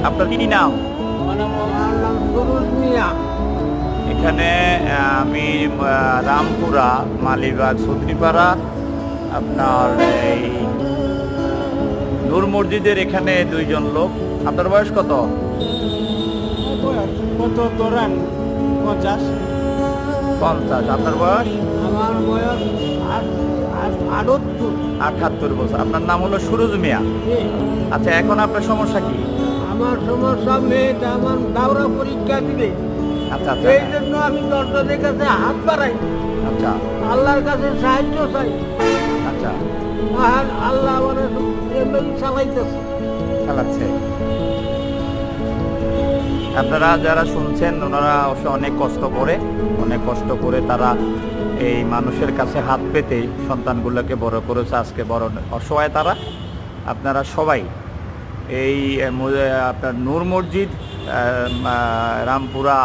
আপনার কি নাম? আমার নাম সুরুজ মিয়া। এখানে আমি রামপুরা, মালিবাগ, সুত্রিপাড়া, আপনার এই নূর মসজিদের এখানে দুইজন লোক। আপনার বয়স কত? কত তোরান 50। 50। আপনার বয়স? আমার বয়স 78। 78 বছর। আপনার নাম হলো সুরুজ মিয়া। আচ্ছা, এখন আপনার সমস্যা কি? আমার সমস্যা, মেয়েটা আমার দাওরা পরীক্ষা দিবে, আচ্ছা আচ্ছা এই জন্য আমি দর্শনের কাছে হাত বাড়াই, আচ্ছা আল্লাহর কাছে সাহায্য চাই। আচ্ছা। আর আল্লাহ আমার এমনি চালাইতেছে। চালাচ্ছে। আপনারা যারা শুনছেন ওনারা অবশ্য অনেক কষ্ট করে তারা এই মানুষের কাছে হাত পেতেই সন্তানগুলোকে বড় করেছে। আজকে বড় অসহায় তারা। আপনারা সবাই এই আপনার নূর মসজিদ, রামপুরা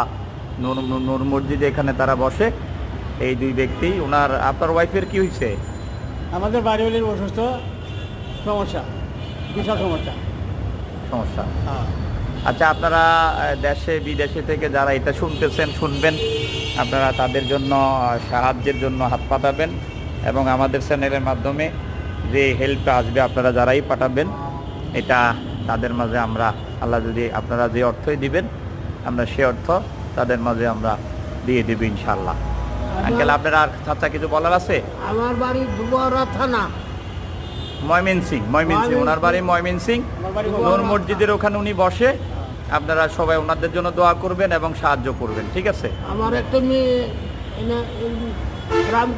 নূর মসজিদ, এখানে তারা বসে। এই দুই ব্যক্তি, ওনার আপনার ওয়াইফের কি হয়েছে? আমাদের বাড়িওয়ালির অসুস্থ, সমস্যা, বিশাল সমস্যা। হ্যাঁ। আচ্ছা, আপনারা দেশে বিদেশে থেকে যারা এটা শুনবেন, আপনারা তাদের জন্য সাহায্যের জন্য হাত পাঠাবেন এবং আমাদের চ্যানেলের মাধ্যমে যে হেল্প আসবে আপনারা যারাই পাঠাবেন, এটা তাদের মাঝে আমরা, আল্লাহ যদি আপনারা যে অর্থই দিবেন, আমরা সে অর্থ তাদের মাঝে আমরা দিয়ে দেব ইনশাআল্লাহ। আঙ্কেল, আপনার আর চাচা কিছু বলার আছে? আমার বাড়ি দুবারা থানা, ময়মনসিং। ওনার বাড়ি ময়মনসিং, নূর মসজিদের ওখানে উনি বসে। আপনারা সবাই ওনাদের জন্য দোয়া করবেন এবং সাহায্য করবেন, ঠিক আছে? আমার একটা মেয়ে রাম